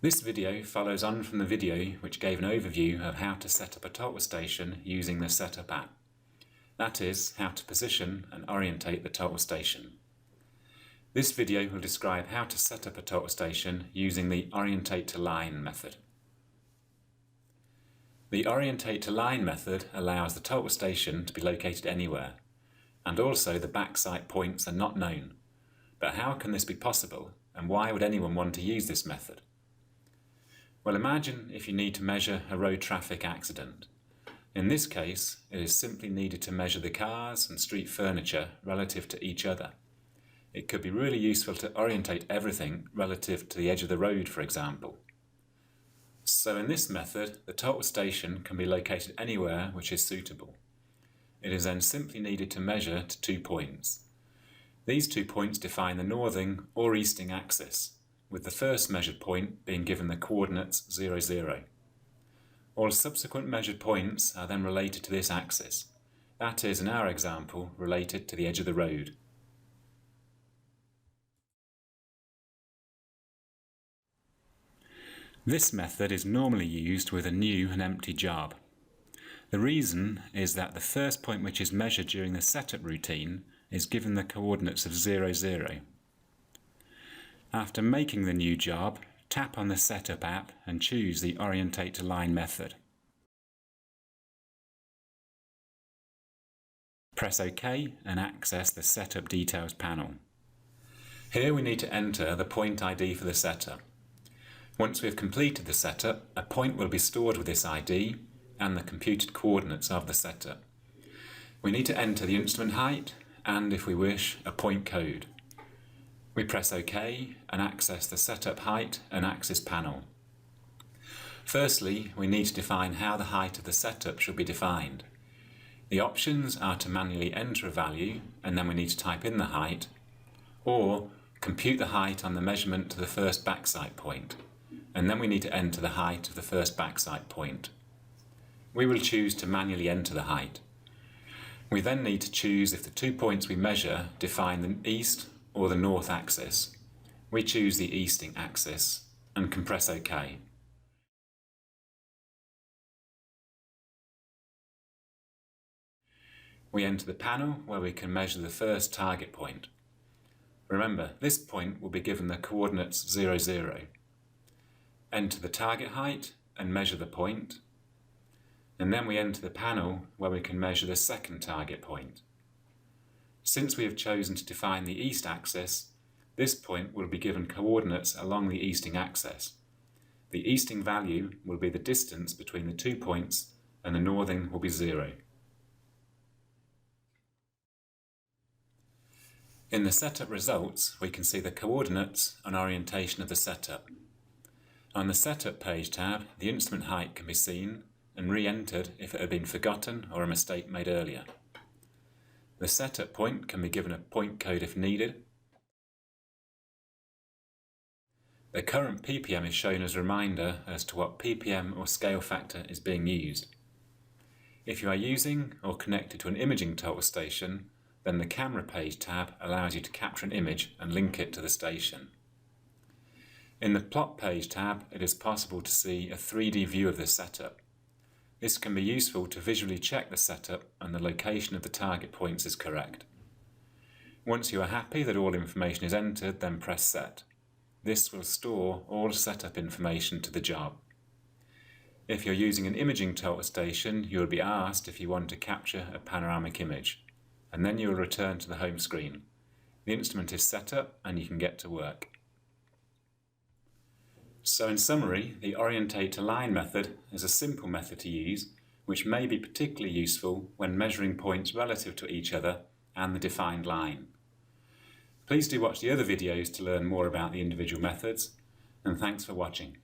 This video follows on from the video which gave an overview of how to set up a total station using the Setup app. That is, how to position and orientate the total station. This video will describe how to set up a total station using the Orientate to Line method. The Orientate to Line method allows the total station to be located anywhere, and also the backsite points are not known. But how can this be possible, and why would anyone want to use this method? Well, imagine if you need to measure a road traffic accident. In this case, it is simply needed to measure the cars and street furniture relative to each other. It could be really useful to orientate everything relative to the edge of the road, for example. So in this method, the total station can be located anywhere which is suitable. It is then simply needed to measure to 2 points. These 2 points define the northing or easting axis, with the first measured point being given the coordinates 0, 0. All subsequent measured points are then related to this axis. That is, in our example, related to the edge of the road. This method is normally used with a new and empty job. The reason is that the first point which is measured during the setup routine is given the coordinates of 0, 0. After making the new job, tap on the Setup app and choose the Orientate to Line method. Press OK and access the Setup Details panel. Here we need to enter the point ID for the setup. Once we have completed the setup, a point will be stored with this ID and the computed coordinates of the setup. We need to enter the instrument height and, if we wish, a point code. We press OK and access the Setup Height and Axis panel. Firstly, we need to define how the height of the setup should be defined. The options are to manually enter a value and then we need to type in the height, or compute the height on the measurement to the first backsite point, and then we need to enter the height of the first backsite point. We will choose to manually enter the height. We then need to choose if the 2 points we measure define the east or the north axis. We choose the easting axis and can press OK. We enter the panel where we can measure the first target point. Remember, this point will be given the coordinates 0, 0. Enter the target height and measure the point, and then we enter the panel where we can measure the second target point. Since we have chosen to define the east axis, this point will be given coordinates along the easting axis. The easting value will be the distance between the 2 points and the northing will be 0. In the setup results, we can see the coordinates and orientation of the setup. On the Setup Page tab, the instrument height can be seen and re-entered if it had been forgotten or a mistake made earlier. The setup point can be given a point code if needed. The current ppm is shown as a reminder as to what ppm or scale factor is being used. If you are using or connected to an imaging total station, then the Camera Page tab allows you to capture an image and link it to the station. In the Plot Page tab, it is possible to see a 3D view of the setup. This can be useful to visually check the setup and the location of the target points is correct. Once you are happy that all information is entered, then press Set. This will store all setup information to the job. If you're using an imaging total station, you will be asked if you want to capture a panoramic image, and then you will return to the home screen. The instrument is set up and you can get to work. So in summary, the Orientate to Line method is a simple method to use, which may be particularly useful when measuring points relative to each other and the defined line. Please do watch the other videos to learn more about the individual methods, and thanks for watching.